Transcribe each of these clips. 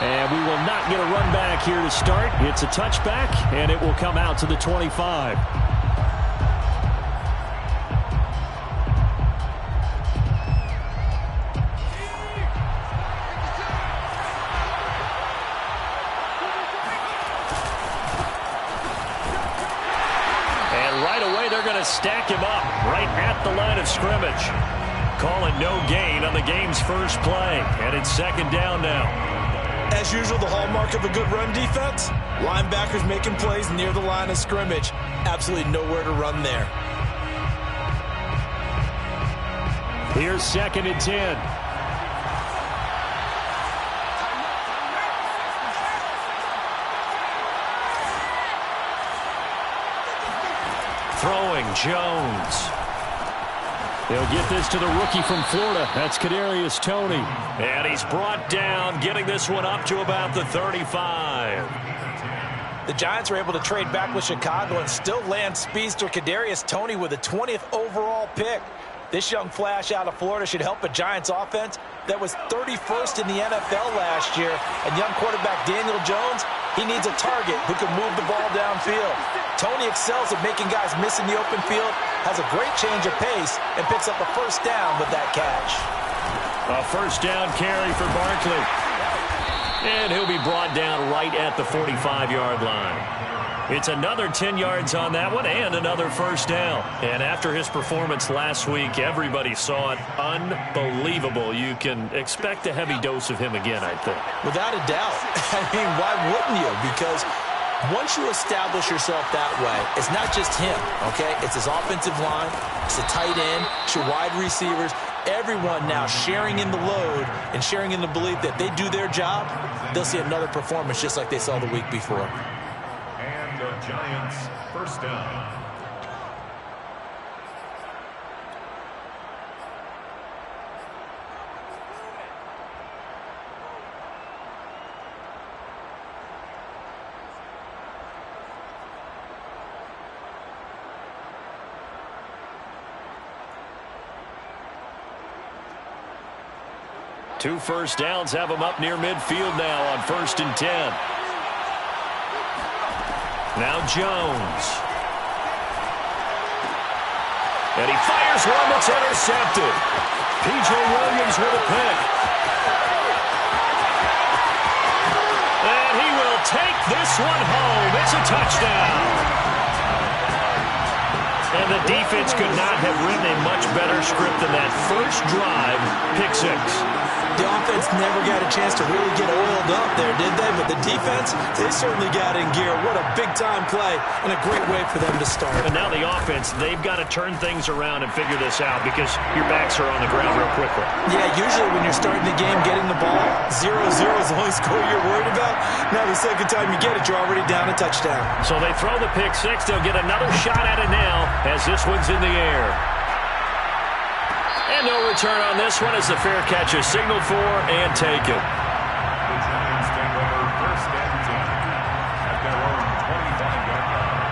And we will not get a run back here to start. It's a touchback, and it will come out to the 25. And right away, they're going to stack him up right at the line of scrimmage. Calling no gain on the game's first play. And it's second down now. As usual, the hallmark of a good run defense, linebackers making plays near the line of scrimmage. Absolutely nowhere to run there. Here's second and 10. Throwing, Jones. They'll get this to the rookie from Florida. That's Kadarius Toney. And he's brought down, getting this one up to about the 35. The Giants were able to trade back with Chicago and still land speedster Kadarius Toney with a 20th overall pick. This young flash out of Florida should help a Giants offense that was 31st in the NFL last year. And young quarterback Daniel Jones, he needs a target who can move the ball downfield. Toney excels at making guys miss in the open field, has a great change of pace, and picks up a first down with that catch. A first down carry for Barkley. And he'll be brought down right at the 45-yard line. It's another 10 yards on that one and another first down. And after his performance last week, everybody saw it. Unbelievable. You can expect a heavy dose of him again, I think. Without a doubt. I mean, why wouldn't you? Because once you establish yourself that way, it's not just him, okay? It's his offensive line, it's the tight end, it's your wide receivers, everyone now sharing in the load and sharing in the belief that they do their job, they'll see another performance just like they saw the week before. And the Giants first down. Two first downs have him up near midfield now on 1st and 10. Now Jones. And he fires one that's intercepted. P.J. Williams with a pick. And he will take this one home. It's a touchdown. And the defense could not have written a much better script than that first drive, pick six. The offense never got a chance to really get oiled up there, did they? But the defense, they certainly got in gear. What a big-time play and a great way for them to start. And now the offense, they've got to turn things around and figure this out because your backs are on the ground real quickly. Yeah, usually when you're starting the game, getting the ball, 0-0 is the only score you're worried about. Now the second time you get it, you're already down a touchdown. So they throw the pick six. They'll get another shot at it now as this one's in the air. And no return on this one as the fair catch is signaled for and taken. The Giants take over 1st and 10 at their own 25-yard line.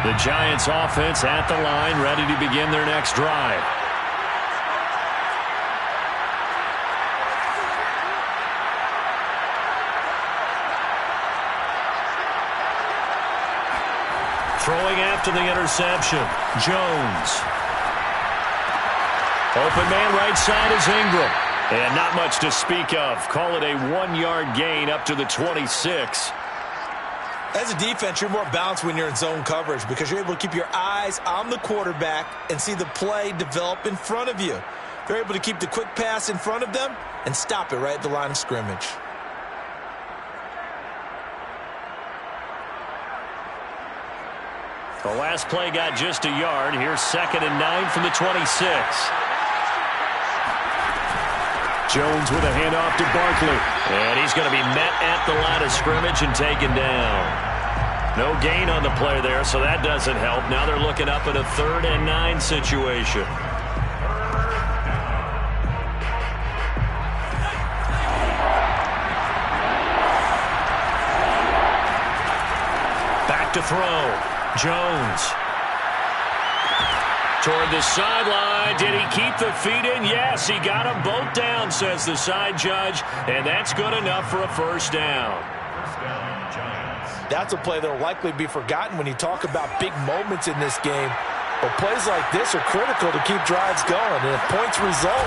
The Giants offense at the line, ready to begin their next drive. Throwing after the interception, Jones. Open man right side is Ingram. And not much to speak of. Call it a 1-yard gain up to the 26. As a defense, you're more balanced when you're in zone coverage because you're able to keep your eyes on the quarterback and see the play develop in front of you. They're able to keep the quick pass in front of them and stop it right at the line of scrimmage. The last play got just a yard. Here's 2nd and 9 from the 26. Jones with a handoff to Barkley. And he's going to be met at the line of scrimmage and taken down. No gain on the play there, so that doesn't help. Now they're looking up at a 3rd and 9 situation. to throw. Jones. Toward the sideline. Did he keep the feet in? Yes, he got them both down, says the side judge. And that's good enough for a first down. That's a play that will likely be forgotten when you talk about big moments in this game. But plays like this are critical to keep drives going. And if points result,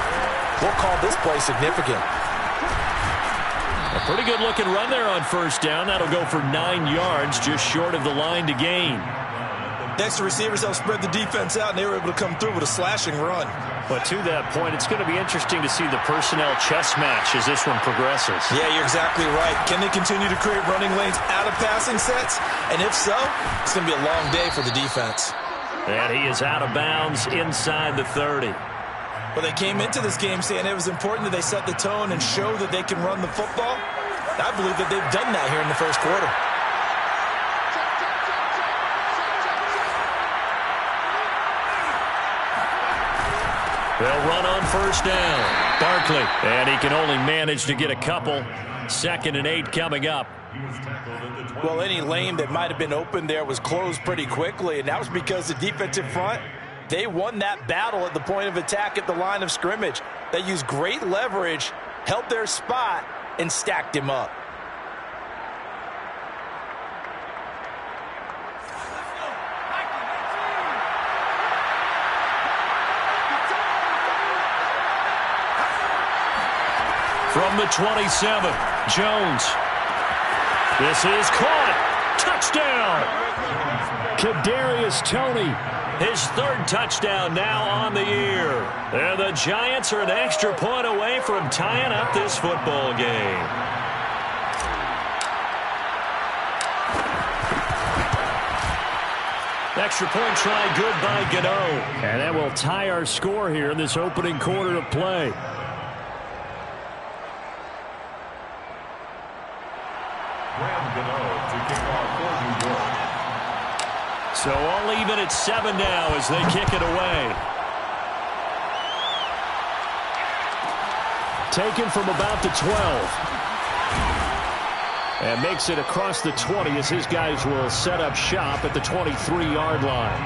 we'll call this play significant. A pretty good-looking run there on first down. That'll go for 9 yards, just short of the line to gain. Next, the receivers helped spread the defense out, and they were able to come through with a slashing run. But to that point, it's going to be interesting to see the personnel chess match as this one progresses. Yeah, you're exactly right. Can they continue to create running lanes out of passing sets? And if so, it's going to be a long day for the defense. And he is out of bounds inside the 30. Well, they came into this game saying it was important that they set the tone and show that they can run the football. I believe that they've done that here in the first quarter. They'll run on first down. Barkley, and he can only manage to get a couple. 2nd and 8 coming up. Well, any lane that might have been open there was closed pretty quickly, and that was because the defensive front, they won that battle at the point of attack at the line of scrimmage. They used great leverage, held their spot, and stacked him up. From the 27, Jones. This is caught. Touchdown. Kadarius Toney, his 3rd touchdown now on the year. And the Giants are an extra point away from tying up this football game. Extra point try good by Gano. And that will tie our score here in this opening quarter of play. So all even at 7 now as they kick it away. Taken from about the 12. And makes it across the 20 as his guys will set up shop at the 23-yard line.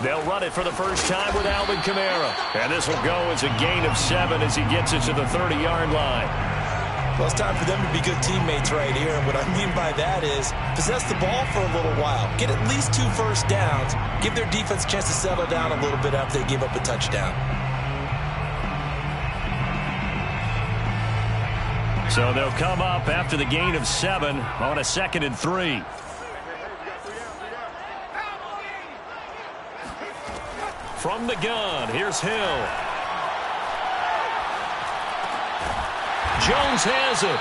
They'll run it for the first time with Alvin Kamara. And this will go as a gain of 7 as he gets it to the 30-yard line. Well, it's time for them to be good teammates right here. And what I mean by that is possess the ball for a little while. Get at least 2 first downs. Give their defense a chance to settle down a little bit after they give up a touchdown. So they'll come up after the gain of 7 on a 2nd and 3. From the gun, here's Hill. Jones has it.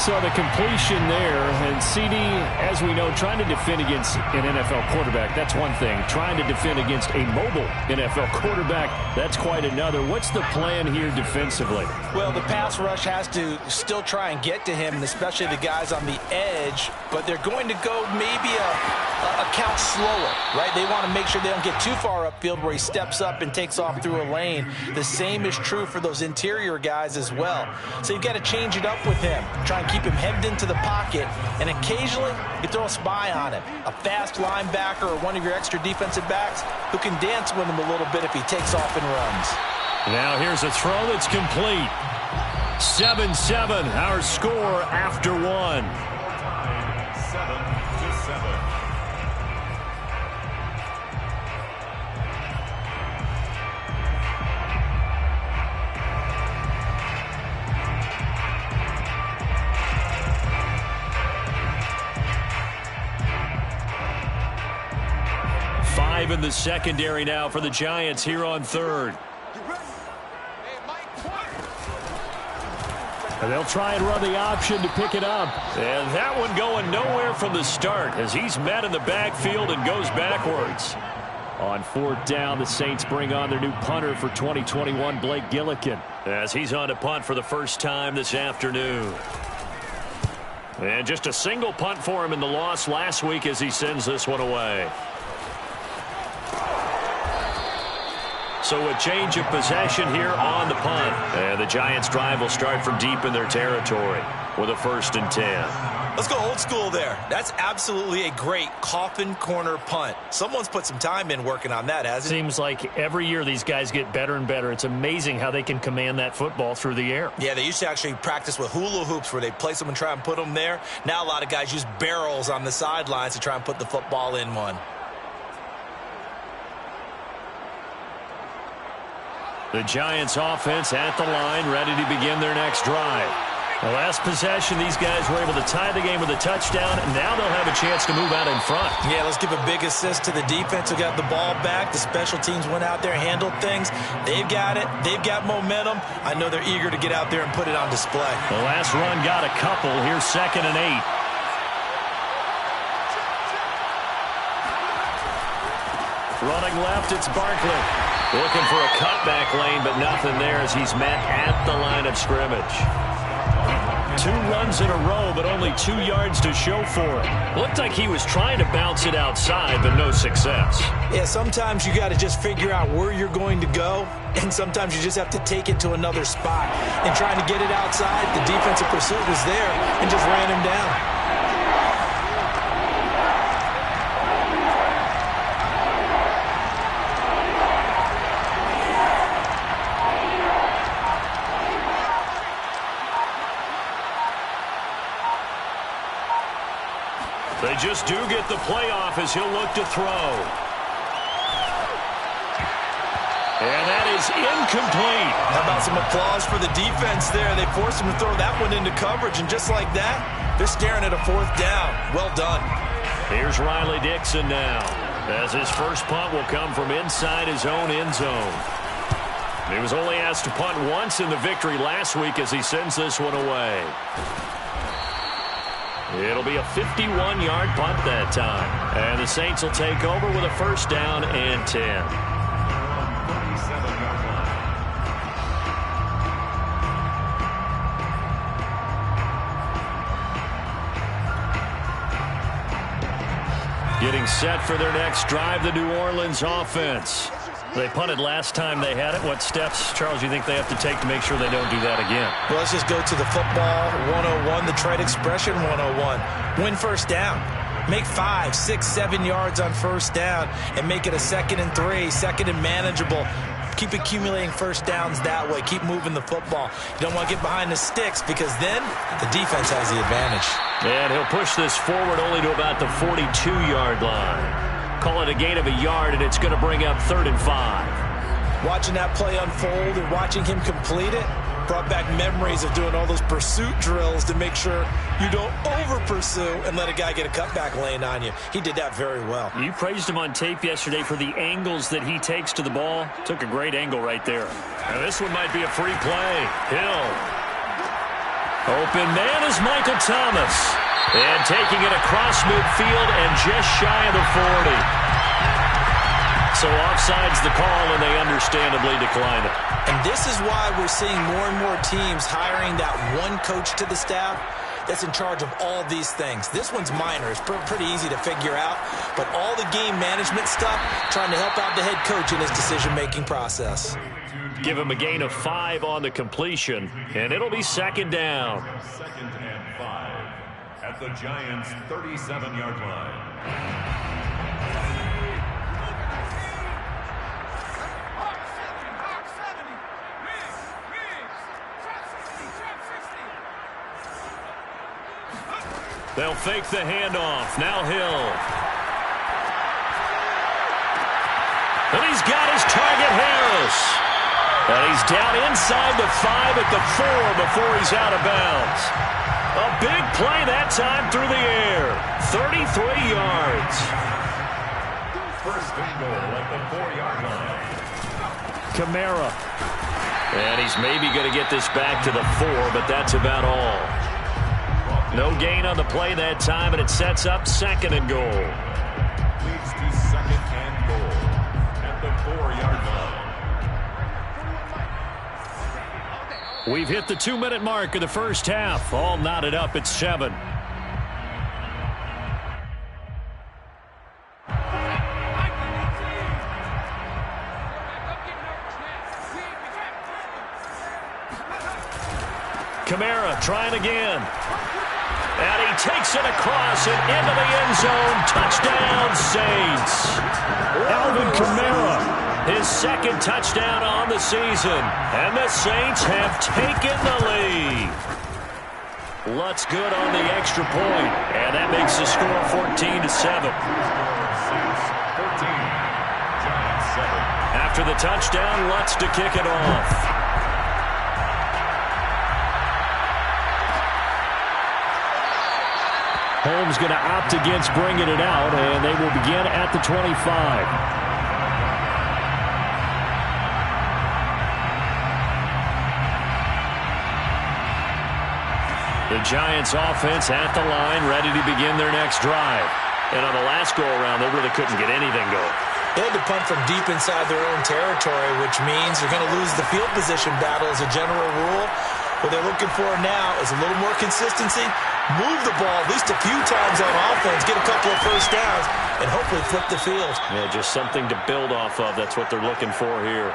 So the completion there, and CD, as we know, trying to defend against an NFL quarterback, that's one thing. Trying to defend against a mobile NFL quarterback, that's quite another. What's the plan here defensively? Well, the pass rush has to still try and get to him, and especially the guys on the edge, but they're going to go maybe a count slower, right? They want to make sure they don't get too far upfield where he steps up and takes off through a lane. The same is true for those interior guys as well. So you've got to change it up with him. Try and keep him hemmed into the pocket, and occasionally you throw a spy on him. A fast linebacker or one of your extra defensive backs who can dance with him a little bit if he takes off and runs. Now here's a throw that's complete. 7-7, our score after 1. 7-7. 5 in the secondary now for the Giants here on 3rd. And they'll try and run the option to pick it up. And that one going nowhere from the start as he's met in the backfield and goes backwards. On fourth down, the Saints bring on their new punter for 2021, Blake Gillikin, as he's on to punt for the first time this afternoon. And just a single punt for him in the loss last week as he sends this one away. So a change of possession here on the punt. And the Giants' drive will start from deep in their territory with a 1st and 10. Let's go old school there. That's absolutely a great coffin corner punt. Someone's put some time in working on that, hasn't it? Seems like every year these guys get better and better. It's amazing how they can command that football through the air. Yeah, they used to actually practice with hula hoops where they place them and try and put them there. Now a lot of guys use barrels on the sidelines to try and put the football in one. The Giants offense at the line, ready to begin their next drive. The last possession, these guys were able to tie the game with a touchdown, and now they'll have a chance to move out in front. Yeah, let's give a big assist to the defense who got the ball back. The special teams went out there, handled things. They've got it. They've got momentum. I know they're eager to get out there and put it on display. The last run got a couple. Here's 2nd and 8. Running left, it's Barkley. Looking for a cutback lane, but nothing there as he's met at the line of scrimmage. 2 runs in a row, but only 2 yards to show for it. Looked like he was trying to bounce it outside, but no success. Yeah, sometimes you got to just figure out where you're going to go, and sometimes you just have to take it to another spot. And trying to get it outside, the defensive pursuit was there and just ran him down. They just do get the playoff as he'll look to throw. And that is incomplete. How about some applause for the defense there? They forced him to throw that one into coverage, and just like that, they're staring at a 4th down. Well done. Here's Riley Dixon now, as his first punt will come from inside his own end zone. He was only asked to punt once in the victory last week as he sends this one away. It'll be a 51-yard punt that time. And the Saints will take over with a 1st down and 10. Getting set for their next drive, the New Orleans offense. They punted last time they had it. What steps, Charles, you think they have to take to make sure they don't do that again? Well, let's just go to the football 101, the trade expression 101. Win 1st down. Make 5, 6, 7 yards on 1st down and make it a 2nd and 3, 2nd and manageable. Keep accumulating 1st downs that way. Keep moving the football. You don't want to get behind the sticks because then the defense has the advantage. And he'll push this forward only to about the 42-yard line. Call it a gain of a yard, and it's going to bring up 3rd and 5. Watching that play unfold and watching him complete it brought back memories of doing all those pursuit drills to make sure you don't over-pursue and let a guy get a cutback lane on you. He did that very well. You praised him on tape yesterday for the angles that he takes to the ball. Took a great angle right there. Now this one might be a free play. Hill. Open man is Michael Thomas. And taking it across midfield and just shy of the 40. So offside's the call, and they understandably decline it. And this is why we're seeing more and more teams hiring that one coach to the staff that's in charge of all these things. This one's minor. It's pretty easy to figure out. But all the game management stuff, trying to help out the head coach in his decision-making process. Give him a gain of 5 on the completion, and it'll be 2nd down. 2nd and 5 at the Giants' 37-yard line. They'll fake the handoff. Now Hill. And he's got his target, Harris. And he's down inside the 5 at the 4 before he's out of bounds. A big play that time through the air. 33 yards. 1st and goal at the 4-yard line. Kamara. And he's maybe going to get this back to the 4, but that's about all. No gain on the play that time, and it sets up 2nd and goal. Leads to 2nd and goal. We've hit the 2-minute mark of the first half. All knotted up at 7. Kamara trying again. And he takes it across and into the end zone. Touchdown, Saints. Alvin Kamara, his second touchdown on the season. And the Saints have taken the lead. Lutz good on the extra point. And that makes the score 14-7. Saints 14, Giants 7. After the touchdown, Lutz to kick it off. Holmes going to opt against bringing it out, and they will begin at the 25. The Giants offense at the line, ready to begin their next drive. And on the last go-around, they really couldn't get anything going. They had to punt from deep inside their own territory, which means you're going to lose the field position battle as a general rule. What they're looking for now is a little more consistency, move the ball at least a few times on offense, get a couple of first downs, and hopefully flip the field. Yeah, just something to build off of. That's what they're looking for here.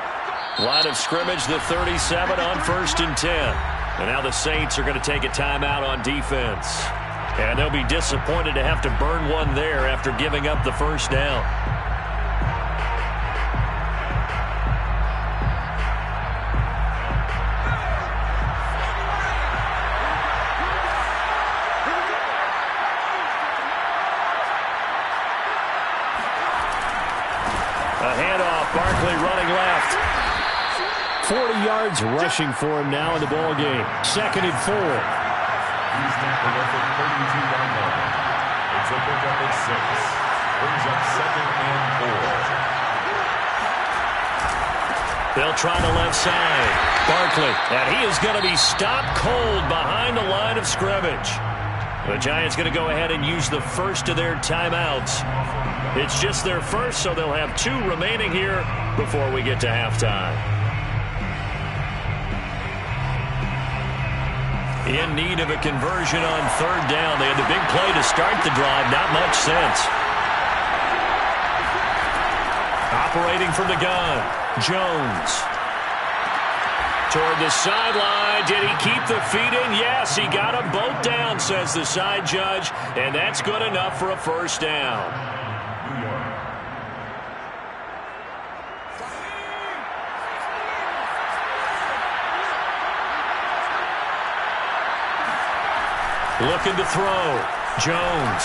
Line of scrimmage, the 37 on 1st and 10. And now the Saints are going to take a timeout on defense. And they'll be disappointed to have to burn one there after giving up the first down. Barkley running left. 40 yards rushing for him now in the ball game. 2nd and 4. He's down the left at 32-yard line. It's a pickup at 6. Brings up 2nd and 4. They'll try the left side. Barkley, and he is going to be stopped cold behind the line of scrimmage. The Giants going to go ahead and use the first of their timeouts. It's just their first, so they'll have 2 remaining here before we get to halftime. In need of a conversion on 3rd down. They had the big play to start the drive. Not much sense. Operating from the gun, Jones. Toward the sideline. Did he keep the feet in? Yes, he got them both down, says the side judge. And that's good enough for a first down. Looking to throw. Jones.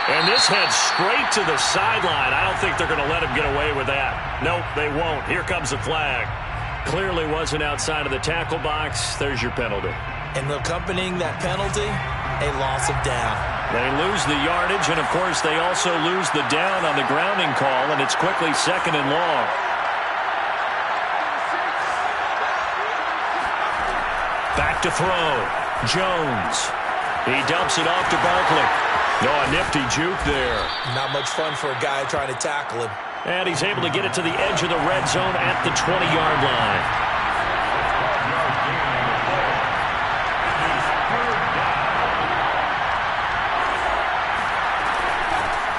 And this heads straight to the sideline. I don't think they're going to let him get away with that. Nope, they won't. Here comes the flag. Clearly wasn't outside of the tackle box. There's your penalty. And accompanying that penalty, a loss of down. They lose the yardage, and, of course, they also lose the down on the grounding call, and it's quickly 2nd and long. Back to throw. Jones. He dumps it off to Barkley. Oh, a nifty juke there. Not much fun for a guy trying to tackle him. And he's able to get it to the edge of the red zone at the 20-yard line.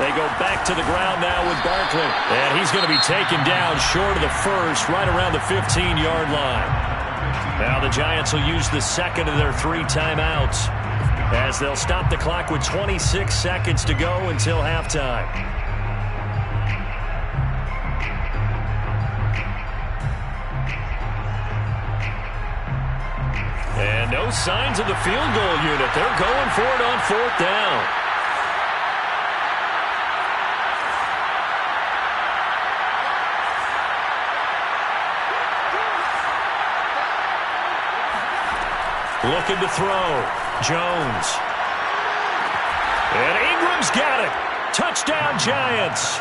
They go back to the ground now with Barkley. And he's going to be taken down short of the first, right around the 15-yard line. Now the Giants will use the 2nd of their 3 timeouts as they'll stop the clock with 26 seconds to go until halftime. And no signs of the field goal unit. They're going for it on 4th down. Looking to throw. Jones. And Ingram's got it. Touchdown, Giants.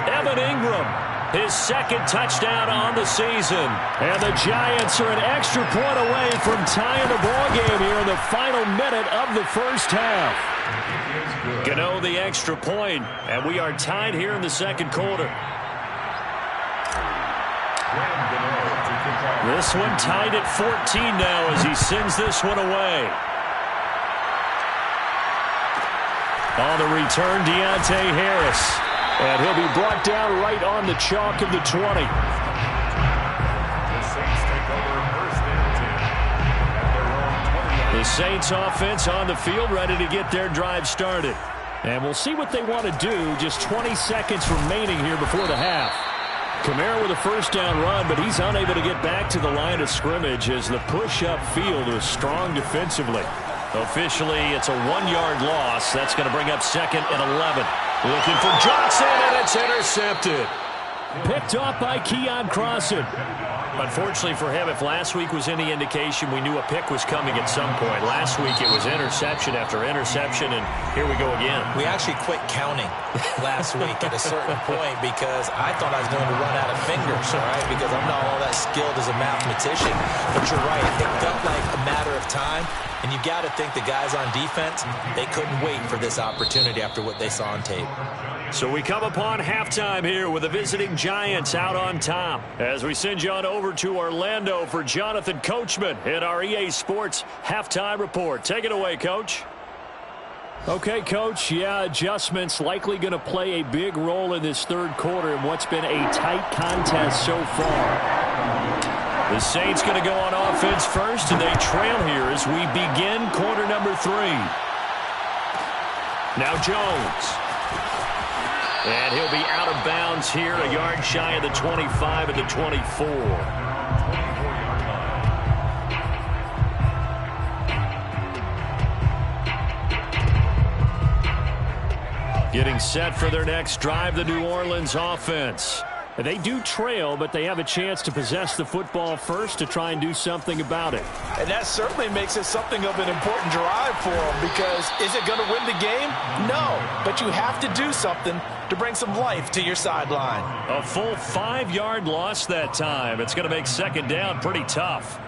Evan Ingram, his 2nd touchdown on the season. And the Giants are an extra point away from tying the ballgame here in the final minute of the first half. Gano the extra point, and we are tied here in the 2nd quarter. Gano to kick off. This one tied at 14 now as he sends this one away. On the return, Deontay Harris. And he'll be brought down right on the chalk of the 20. The Saints take over first and 10 at their own 20. The Saints offense on the field ready to get their drive started. And we'll see what they want to do. Just 20 seconds remaining here before the half. Kamara with a first down run, but he's unable to get back to the line of scrimmage as the push up field was strong defensively. Officially, it's a 1-yard loss. That's going to bring up second and 11. Looking for Johnson, and it's intercepted. Picked off by Keon Crossan. Unfortunately for him, if last week was any indication, we knew a pick was coming at some point. Last week it was interception after interception, and here we go again. We actually quit counting last week at a certain point because I thought I was going to run out of fingers, all right, because I'm not all that skilled as a mathematician. But you're right, it felt like a matter of time, and you got to think the guys on defense, they couldn't wait for this opportunity after what they saw on tape. So we come upon halftime here with the visiting Giants out on top. As we send you on over to Orlando for Jonathan Coachman in our EA Sports Halftime Report. Take it away, Coach. Okay, Coach. Yeah, adjustments likely going to play a big role in this third quarter in what's been a tight contest so far. The Saints going to go on offense first, and they trail here as we begin quarter number 3. Now Jones. And he'll be out of bounds here, a yard shy of the 25 at the 24. Getting set for their next drive, the New Orleans offense. They do trail, but they have a chance to possess the football first to try and do something about it. And that certainly makes it something of an important drive for them because is it going to win the game? No, but you have to do something to bring some life to your sideline. A full 5-yard loss that time. It's going to make second down pretty tough.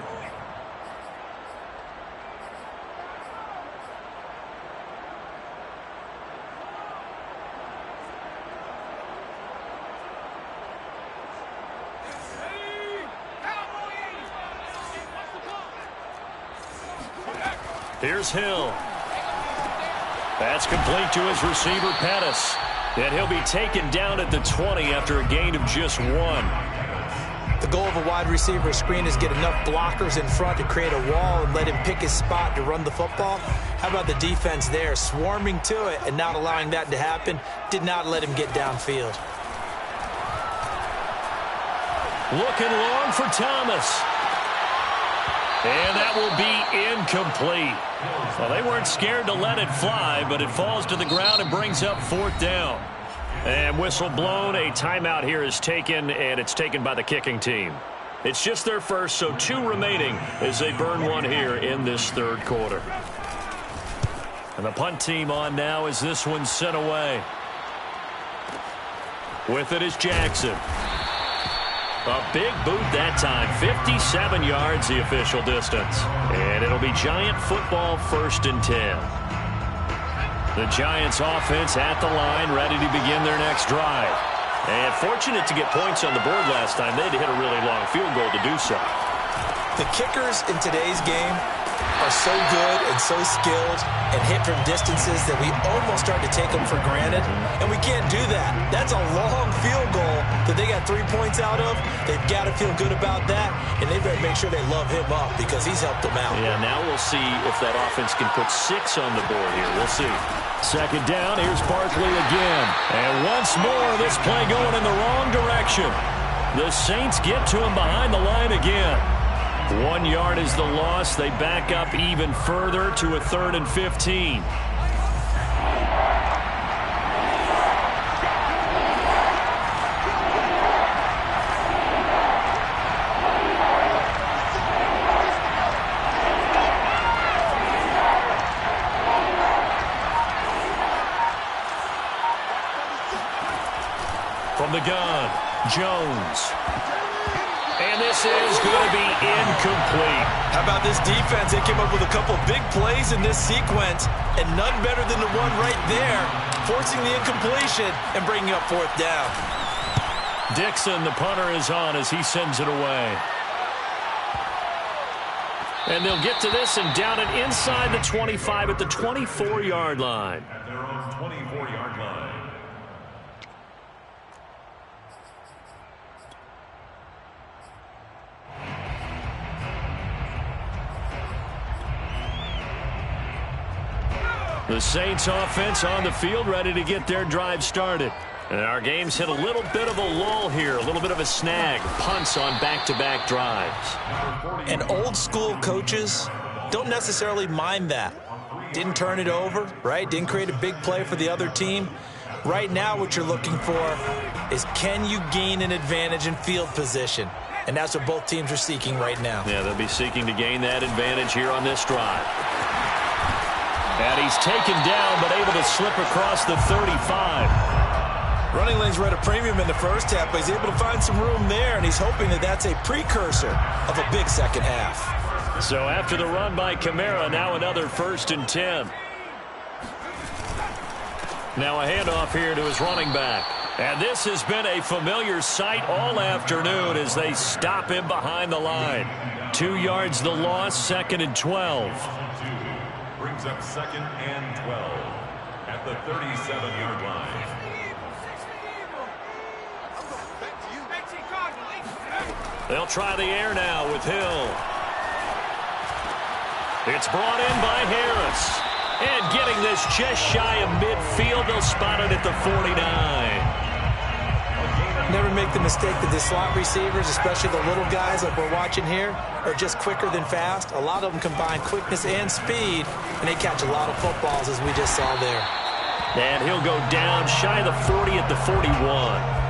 Here's Hill. That's complete to his receiver, Pettis. And he'll be taken down at the 20 after a gain of just 1. The goal of a wide receiver screen is get enough blockers in front to create a wall and let him pick his spot to run the football. How about the defense there, swarming to it and not allowing that to happen? Did not let him get downfield. Looking long for Thomas. And that will be incomplete. Well, they weren't scared to let it fly, but it falls to the ground and brings up 4th down. And whistle blown, a timeout here is taken, and it's taken by the kicking team. It's just their first, so 2 remaining as they burn 1 here in this third quarter. And the punt team on now as this one's sent away. With it is Jackson. A big boot that time, 57 yards the official distance. And it'll be Giant football 1st and 10. The Giants offense at the line, ready to begin their next drive. And fortunate to get points on the board last time. They had to hit a really long field goal to do so. The kickers in today's game are so good and so skilled and hit from distances that we almost start to take them for granted, and we can't do that. That's a long field goal that they got 3 points out of. They've got to feel good about that, and they better make sure they love him up because he's helped them out. Yeah, now we'll see if that offense can put 6 on the board here. We'll see. Second down, here's Barkley again. And once more, this play going in the wrong direction. The Saints get to him behind the line again. 1 yard is the loss. They back up even further to a 3rd and 15. From the gun, Jones. And this is going to be incomplete. How about this defense? They came up with a couple big plays in this sequence, and none better than the one right there, forcing the incompletion and bringing up 4th down. Dixon, the punter, is on as he sends it away. And they'll get to this and down it inside the 25 at the 24-yard line. At their own 24-yard line. The Saints offense on the field, ready to get their drive started. And our game's hit a little bit of a lull here, a little bit of a snag. Punts on back-to-back drives. And old school coaches don't necessarily mind that. Didn't turn it over, right? Didn't create a big play for the other team. Right now what you're looking for is, can you gain an advantage in field position? And that's what both teams are seeking right now. Yeah, they'll be seeking to gain that advantage here on this drive. And he's taken down, but able to slip across the 35. Running lanes were at a premium in the first half, but he's able to find some room there, and he's hoping that that's a precursor of a big second half. So after the run by Kamara, now another 1st and 10. Now a handoff here to his running back. And this has been a familiar sight all afternoon as they stop him behind the line. 2 yards the loss, 2nd and 12. Brings up 2nd and 12 at the 37-yard line. They'll try the air now with Hill. It's brought in by Harris. And getting this just shy of midfield, they'll spot it at the 49. Never make the mistake that the slot receivers, especially the little guys like we're watching here, are just quicker than fast. A lot of them combine quickness and speed, and they catch a lot of footballs, as we just saw there. And he'll go down shy of the 40 at the 41.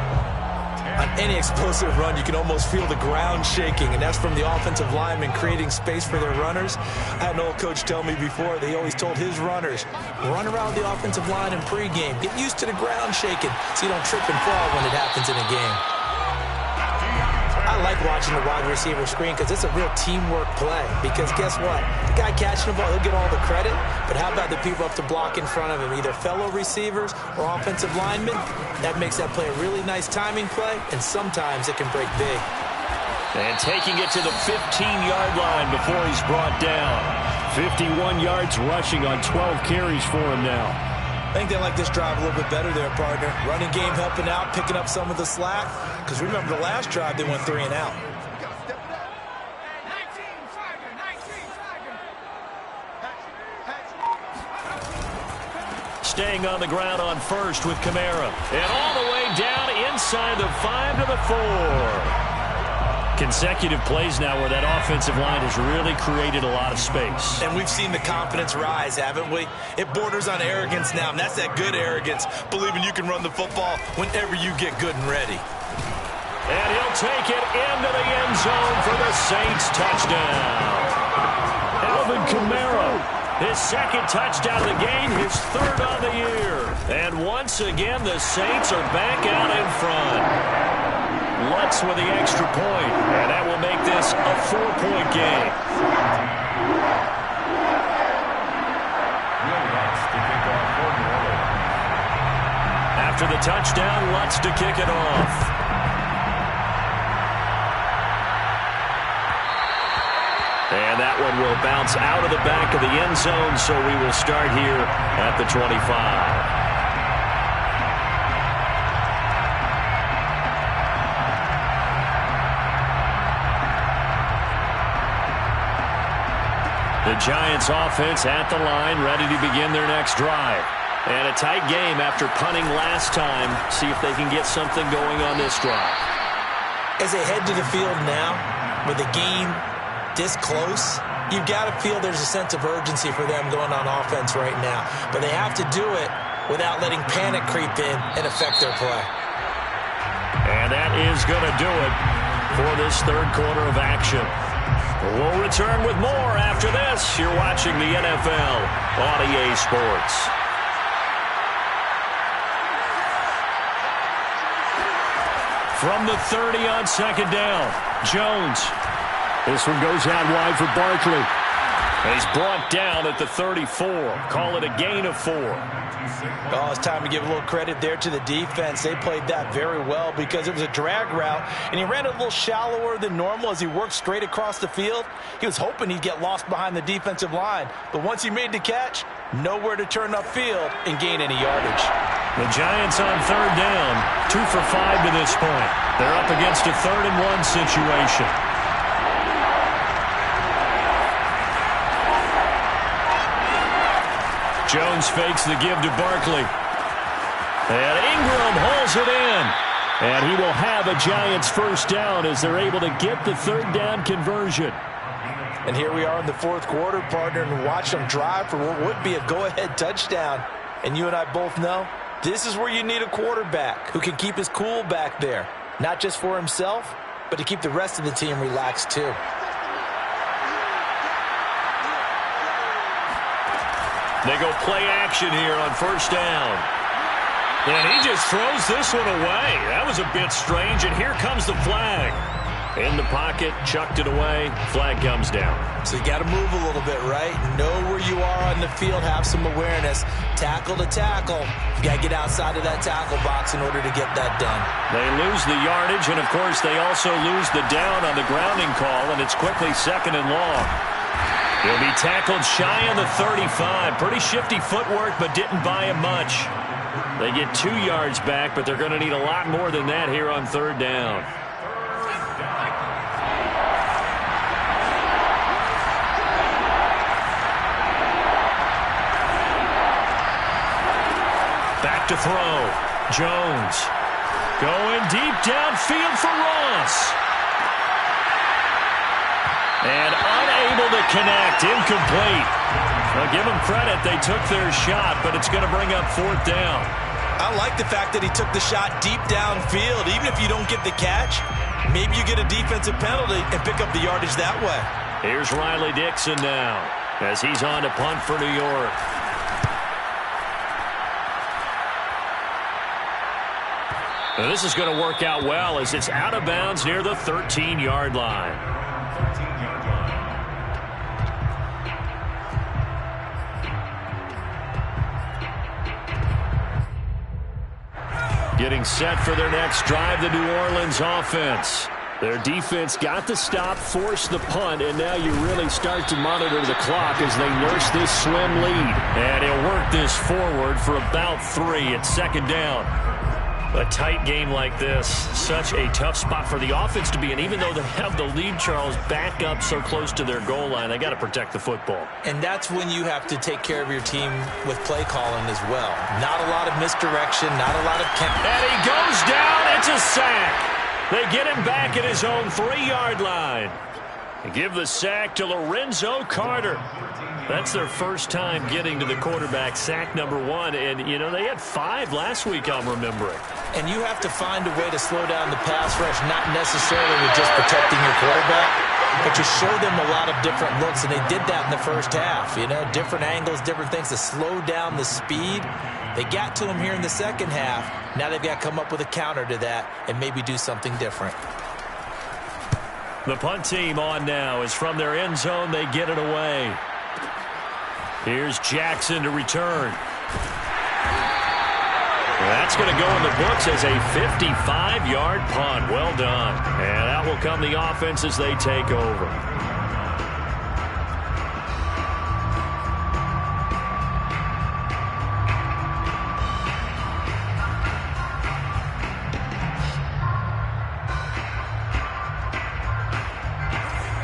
On any explosive run, you can almost feel the ground shaking, and that's from the offensive linemen creating space for their runners. I had an old coach tell me before, they always told his runners, run around the offensive line in pregame. Get used to the ground shaking so you don't trip and fall when it happens in a game. I like watching the wide receiver screen because it's a real teamwork play. Because guess what? The guy catching the ball, he'll get all the credit. But how about the people up to block in front of him? Either fellow receivers or offensive linemen. That makes that play a really nice timing play. And sometimes it can break big. And taking it to the 15-yard line before he's brought down. 51 yards rushing on 12 carries for him now. I think they like this drive a little bit better there, partner. Running game helping out, picking up some of the slack. Because remember the last drive, they went 3 and out. Staying on the ground on first with Kamara. And all the way down inside the 5 to the 4. Consecutive plays now where that offensive line has really created a lot of space. And we've seen the confidence rise, haven't we? It borders on arrogance now, and that's that good arrogance, believing you can run the football whenever you get good and ready. And he'll take it into the end zone for the Saints touchdown. Alvin Kamara, his 2nd touchdown of the game, his 3rd on the year. And once again, the Saints are back out in front. Lutz with the extra point, and that will make this a 4-point game. After the touchdown, Lutz to kick it off. And that one will bounce out of the back of the end zone, so we will start here at the 25. The Giants offense at the line, ready to begin their next drive. And a tight game after punting last time. See if they can get something going on this drive. As they head to the field now, with the game this close, you've got to feel there's a sense of urgency for them going on offense right now. But they have to do it without letting panic creep in and affect their play. And that is going to do it for this 3rd quarter of action. We'll return with more after this. You're watching the NFL on EA Sports. From the 30 on 2nd down, Jones. This one goes out wide for Barkley. And he's brought down at the 34. Call it a gain of 4. Oh, it's time to give a little credit there to the defense. They played that very well because it was a drag route, and he ran a little shallower than normal as he worked straight across the field. He was hoping he'd get lost behind the defensive line, but once he made the catch, nowhere to turn upfield and gain any yardage. The Giants on 3rd down, 2 for 5 to this point. They're up against a 3rd and 1 situation. Jones fakes the give to Barkley. And Ingram hauls it in. And he will have a Giants first down as they're able to get the 3rd down conversion. And here we are in the 4th quarter, partner, and watch them drive for what would be a go-ahead touchdown. And you and I both know this is where you need a quarterback who can keep his cool back there. Not just for himself, but to keep the rest of the team relaxed too. They go play action here on 1st down. And he just throws this one away. That was a bit strange, and here comes the flag. In the pocket, chucked it away, flag comes down. So you got to move a little bit, right? Know where you are on the field, have some awareness. Tackle to tackle. You got to get outside of that tackle box in order to get that done. They lose the yardage, and of course they also lose the down on the grounding call, and it's quickly 2nd and long. He'll be tackled shy of the 35. Pretty shifty footwork, but didn't buy him much. They get 2 yards back, but they're going to need a lot more than that here on 3rd down. Back to throw. Jones going deep downfield for Ross. And unable to connect. Incomplete. Well, give them credit. They took their shot, but it's going to bring up 4th down. I like the fact that he took the shot deep downfield. Even if you don't get the catch, maybe you get a defensive penalty and pick up the yardage that way. Here's Riley Dixon now as he's on to punt for New York. Now this is going to work out well as it's out of bounds near the 13-yard line. Getting set for their next drive, the New Orleans offense. Their defense got the stop, forced the punt, and now you really start to monitor the clock as they nurse this slim lead. And he'll work this forward for about 3 at 2nd down. A tight game like this, such a tough spot for the offense to be in. Even though they have the lead, Charles, back up so close to their goal line, they got to protect the football. And that's when you have to take care of your team with play calling as well. Not a lot of misdirection, not a lot of... And he goes down. It's a sack. They get him back at his own 3-yard line. Give the sack to Lorenzo Carter. That's their first time getting to the quarterback, sack number 1. And, you know, they had 5 last week, I'm remembering. And you have to find a way to slow down the pass rush, not necessarily with just protecting your quarterback, but you show them a lot of different looks, and they did that in the first half. You know, different angles, different things to slow down the speed. They got to him here in the second half. Now they've got to come up with a counter to that and maybe do something different. The punt team on now is from their end zone. They get it away. Here's Jackson to return. That's going to go in the books as a 55-yard punt. Well done. And out will come the offense as they take over.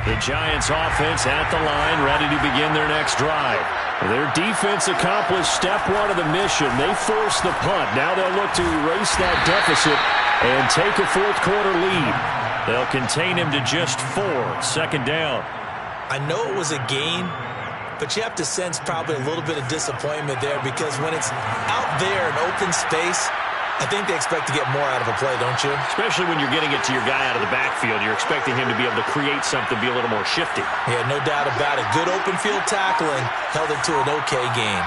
The Giants offense at the line, ready to begin their next drive. Their defense accomplished step 1 of the mission. They forced the punt. Now they'll look to erase that deficit and take a 4th quarter lead. They'll contain him to just 4, 2nd down. I know it was a gain, but you have to sense probably a little bit of disappointment there because when it's out there in open space, I think they expect to get more out of a play, don't you? Especially when you're getting it to your guy out of the backfield. You're expecting him to be able to create something, be a little more shifty. Yeah, no doubt about it. Good open field tackling held it to an okay gain.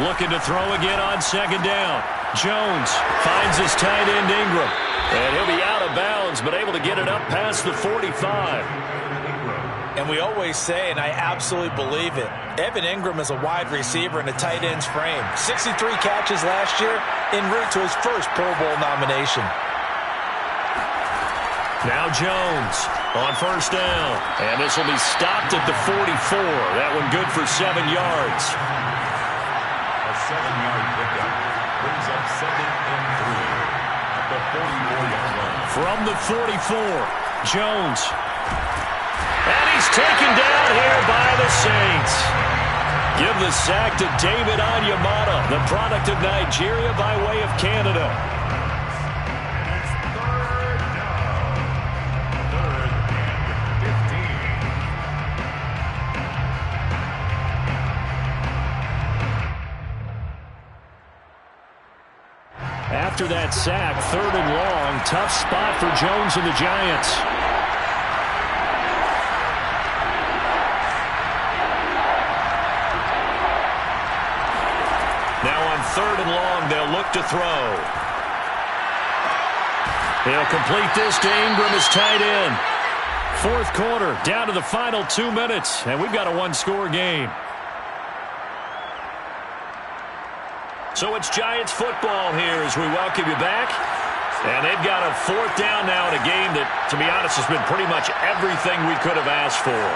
Looking to throw again on 2nd down. Jones finds his tight end Ingram. And he'll be out of bounds, but able to get it up past the 45. And we always say, and I absolutely believe it, Evan Ingram is a wide receiver in a tight end's frame. 63 catches last year, en route to his first Pro Bowl nomination. Now Jones on first down. And this will be stopped at the 44. That one good for 7 yards. A 7-yard pickup brings up 2nd and 3 at the 44-yard line. From the 44, Jones. And he's taken down here by the Saints. Give the sack to David Onyemata, the product of Nigeria by way of Canada. It's 3rd down. 3rd and 15. After that sack, 3rd and long, tough spot for Jones and the Giants. Now on 3rd and long, they'll look to throw. He'll complete this to Ingram as tight end. 4th quarter, down to the final 2 minutes, and we've got a 1-score game. So it's Giants football here as we welcome you back. And they've got a 4th down now in a game that, to be honest, has been pretty much everything we could have asked for.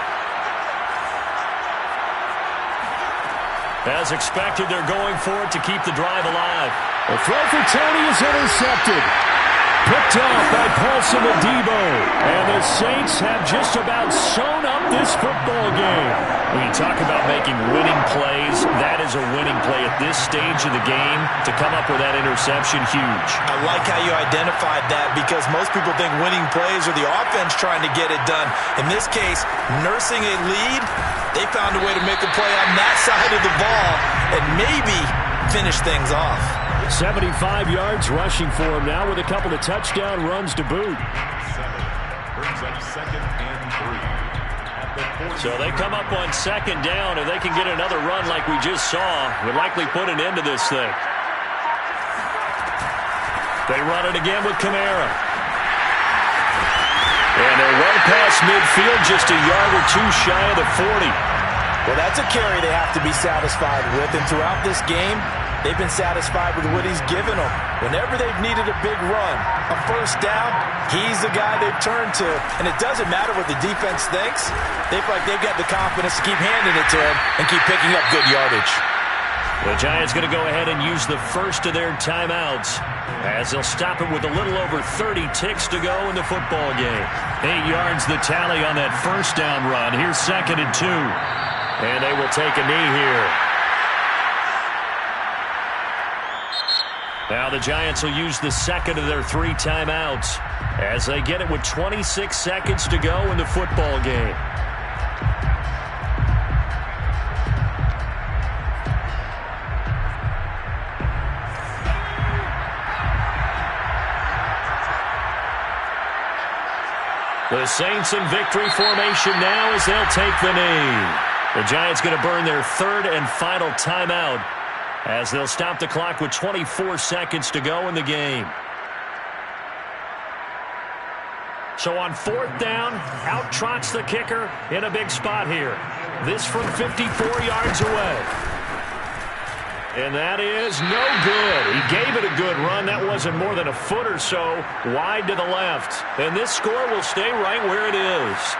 As expected, they're going for it to keep the drive alive. The throw for Tony is intercepted. Picked off by Paulson Adebo. And the Saints have just about sewn up this football game. When you talk about making winning plays, that is a winning play at this stage of the game. To come up with that interception, huge. I like how you identified that because most people think winning plays are the offense trying to get it done. In this case, nursing a lead, they found a way to make a play on that side of the ball and maybe finish things off. 75 yards rushing for him now with a couple of touchdown runs to boot. 7 brings up 2nd and 3 at the 40. So they come up on 2nd down, and they can get another run like we just saw. Would likely put an end to this thing. They run it again with Kamara. And they run past midfield just a yard or 2 shy of the 40. Well, that's a carry they have to be satisfied with, and throughout this game, they've been satisfied with what he's given them. Whenever they've needed a big run, a 1st down, he's the guy they've turned to. And it doesn't matter what the defense thinks. They feel like they've got the confidence to keep handing it to him and keep picking up good yardage. The Giants going to go ahead and use the first of their timeouts as they'll stop it with a little over 30 ticks to go in the football game. 8 yards the tally on that 1st down run. Here's 2nd and 2. And they will take a knee here. Now the Giants will use the 2nd of their 3 timeouts as they get it with 26 seconds to go in the football game. The Saints in victory formation now as they'll take the knee. The Giants going to burn their 3rd and final timeout as they'll stop the clock with 24 seconds to go in the game. So on 4th down, out trots the kicker in a big spot here. This from 54 yards away. And that is no good. He gave it a good run. That wasn't more than a foot or so wide to the left. And this score will stay right where it is.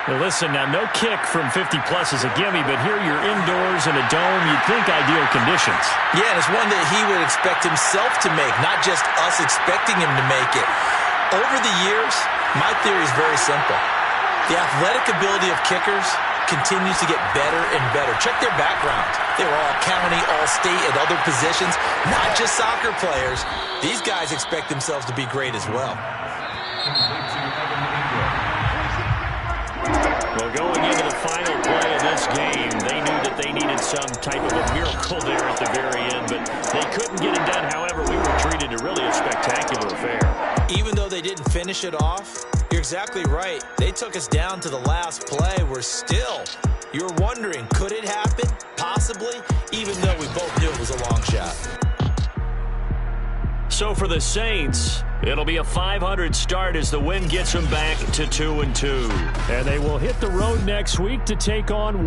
Now listen, now no kick from 50-plus is a gimme, but here you're indoors in a dome. You'd think ideal conditions. Yeah, and it's one that he would expect himself to make, not just us expecting him to make it. Over the years, my theory is very simple. The athletic ability of kickers continues to get better and better. Check their background. They were all county, all state, at other positions, not just soccer players. These guys expect themselves to be great as well. Well, going into the final play of this game, they knew that they needed some type of a miracle there at the very end, but they couldn't get it done. However, we were treated to really a spectacular affair. Even though they didn't finish it off, you're exactly right. They took us down to the last play. We're still, you're wondering, could it happen? Possibly, even though we both knew it was a long shot. So for the Saints, It'll be a 500 start as the win gets them back to 2-2. And they will hit the road next week to take on